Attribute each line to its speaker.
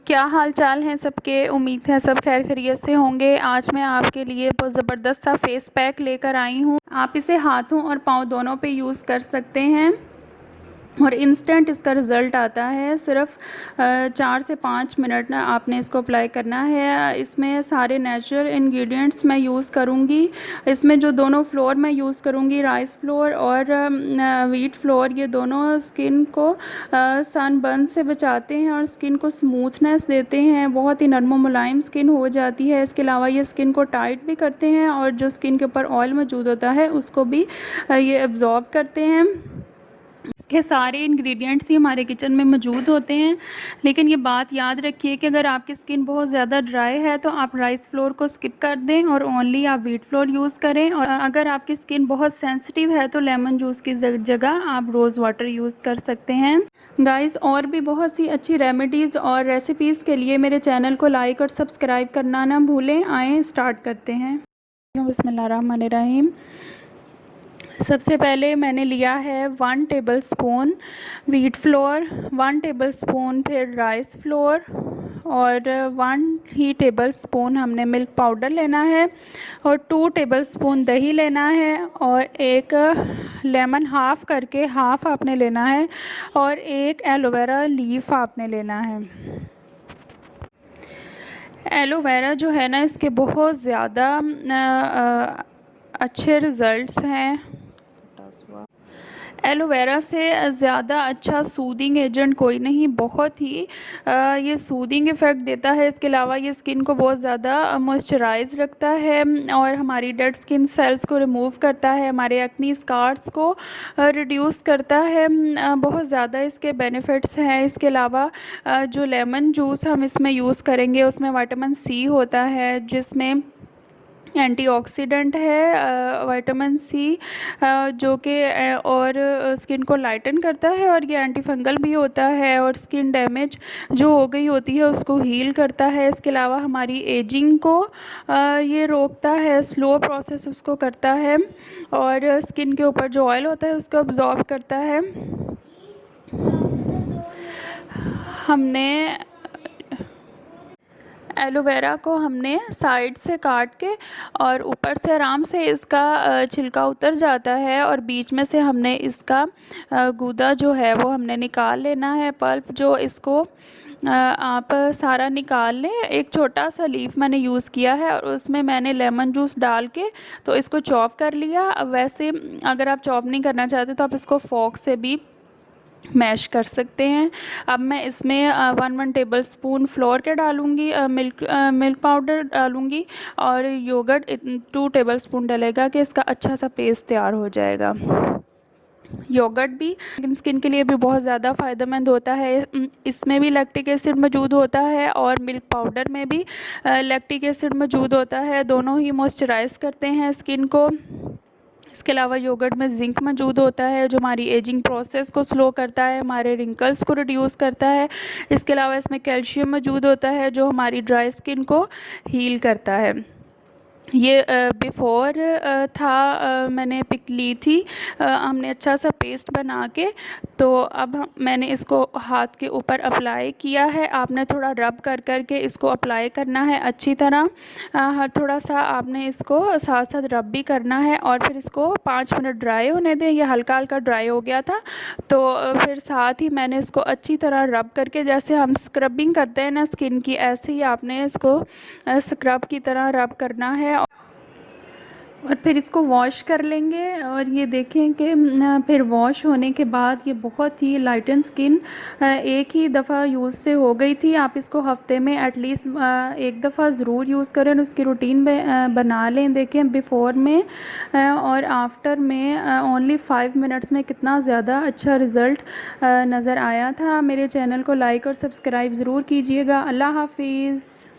Speaker 1: क्या हाल चाल हैं सबके। उम्मीद है सब खैर खैरियत से होंगे। आज मैं आपके लिए बहुत ज़बरदस्त सा फेस पैक लेकर आई हूँ। आप इसे हाथों और पाँव दोनों पे यूज़ कर सकते हैं और इंस्टेंट इसका रिज़ल्ट आता है। सिर्फ 4 से 5 मिनट ना आपने इसको अप्लाई करना है। इसमें सारे नेचुरल इंग्रेडिएंट्स मैं यूज़ करूँगी। इसमें जो दोनों फ्लोर मैं यूज़ करूँगी, राइस फ्लोर और व्हीट फ्लोर, ये दोनों स्किन को सनबर्न से बचाते हैं और स्किन को स्मूथनेस देते हैं। बहुत ही नरम मुलायम स्किन हो जाती है। इसके अलावा ये स्किन को टाइट भी करते हैं और जो स्किन के ऊपर ऑयल मौजूद होता है उसको भी ये एब्जॉर्ब करते हैं। इसके सारे इंग्रेडिएंट्स ही हमारे किचन में मौजूद होते हैं। लेकिन ये बात याद रखिए कि अगर आपकी स्किन बहुत ज़्यादा ड्राई है तो आप राइस फ्लोर को स्किप कर दें और ओनली आप व्हीट फ्लोर यूज़ करें। और अगर आपकी स्किन बहुत सेंसिटिव है तो लेमन जूस की जगह आप रोज़ वाटर यूज़ कर सकते हैं। गाइस, और भी बहुत सी अच्छी रेमेडीज़ और रेसिपीज़ के लिए मेरे चैनल को लाइक और सब्सक्राइब करना ना भूलें। आएँ स्टार्ट करते हैं। बिस्मिल्लाहिर्रहमानिर्रहीम। सबसे पहले मैंने लिया है 1 टेबलस्पून व्हीट फ्लोर, 1 टेबलस्पून फिर राइस फ्लोर और 1 ही टेबलस्पून हमने मिल्क पाउडर लेना है और 2 टेबलस्पून दही लेना है और एक लेमन हाफ़ करके हाफ़ आपने लेना है और एक एलोवेरा लीफ आपने लेना है। एलोवेरा जो है ना, इसके बहुत ज़्यादा अच्छे रिज़ल्ट्स हैं। एलोवेरा से ज़्यादा अच्छा सूदिंग एजेंट कोई नहीं। बहुत ही ये सूदिंग इफ़ेक्ट देता है। इसके अलावा ये स्किन को बहुत ज़्यादा मॉइस्चराइज रखता है और हमारी डेड स्किन सेल्स को रिमूव करता है, हमारे एक्नी स्कार्स को रिड्यूस करता है। बहुत ज़्यादा इसके बेनिफिट्स हैं। इसके अलावा जो लेमन जूस हम इसमें यूज़ करेंगे उसमें विटामिन सी होता है, जिसमें एंटीऑक्सीडेंट है विटामिन सी, जो कि और स्किन को लाइटन करता है और ये एंटी फंगल भी होता है और स्किन डैमेज जो हो गई होती है उसको हील करता है। इसके अलावा हमारी एजिंग को ये रोकता है, स्लो प्रोसेस उसको करता है और स्किन के ऊपर जो ऑयल होता है उसको अब्जॉर्ब करता है। हमने एलोवेरा को हमने साइड से काट के और ऊपर से आराम से इसका छिलका उतर जाता है और बीच में से हमने इसका गूदा जो है वो हमने निकाल लेना है। पल्प जो इसको आप सारा निकाल लें। एक छोटा सा लीफ मैंने यूज़ किया है और उसमें मैंने लेमन जूस डाल के तो इसको चॉप कर लिया। अब वैसे अगर आप चॉप नहीं करना चाहते तो आप इसको फोक से भी मैश कर सकते हैं। अब मैं इसमें 1 टेबलस्पून फ्लोर के डालूँगी, मिल्क पाउडर डालूँगी और योगर्ट 2 टेबलस्पून डलेगा कि इसका अच्छा सा पेस्ट तैयार हो जाएगा। योगर्ट भी स्किन के लिए भी बहुत ज़्यादा फ़ायदेमंद होता है। इसमें भी लैक्टिक एसिड मौजूद होता है और मिल्क पाउडर में भी लैक्टिक एसिड मौजूद होता है। दोनों ही मॉइस्चराइज़ करते हैं स्किन को। इसके अलावा योगर्ट में ज़िंक मौजूद होता है जो हमारी एजिंग प्रोसेस को स्लो करता है, हमारे रिंकल्स को रिड्यूस करता है। इसके अलावा इसमें कैल्शियम मौजूद होता है जो हमारी ड्राई स्किन को हील करता है। ये बिफ़ोर था, मैंने पिक ली थी। हमने अच्छा सा पेस्ट बना के तो अब मैंने इसको हाथ के ऊपर अप्लाई किया है। आपने थोड़ा रब कर कर के इसको अप्लाई करना है अच्छी तरह। हर थोड़ा सा आपने इसको साथ साथ रब भी करना है और फिर इसको 5 मिनट ड्राई होने दें। ये हल्का हल्का ड्राई हो गया था तो फिर साथ ही मैंने इसको अच्छी तरह रब करके, जैसे हम स्क्रबिंग करते हैं ना स्किन की, ऐसे ही आपने इसको स्क्रब की तरह रब करना है और फिर इसको वॉश कर लेंगे। और ये देखें कि फिर वॉश होने के बाद ये बहुत ही लाइटन स्किन एक ही दफ़ा यूज़ से हो गई थी। आप इसको हफ़्ते में एटलीस्ट एक दफ़ा ज़रूर यूज़ करें, उसकी रूटीन बना लें। देखें बिफ़ोर में और आफ्टर में ओनली 5 मिनट्स में कितना ज़्यादा अच्छा रिज़ल्ट नज़र आया था। मेरे चैनल को लाइक और सब्सक्राइब ज़रूर कीजिएगा। अल्लाह हाफिज़।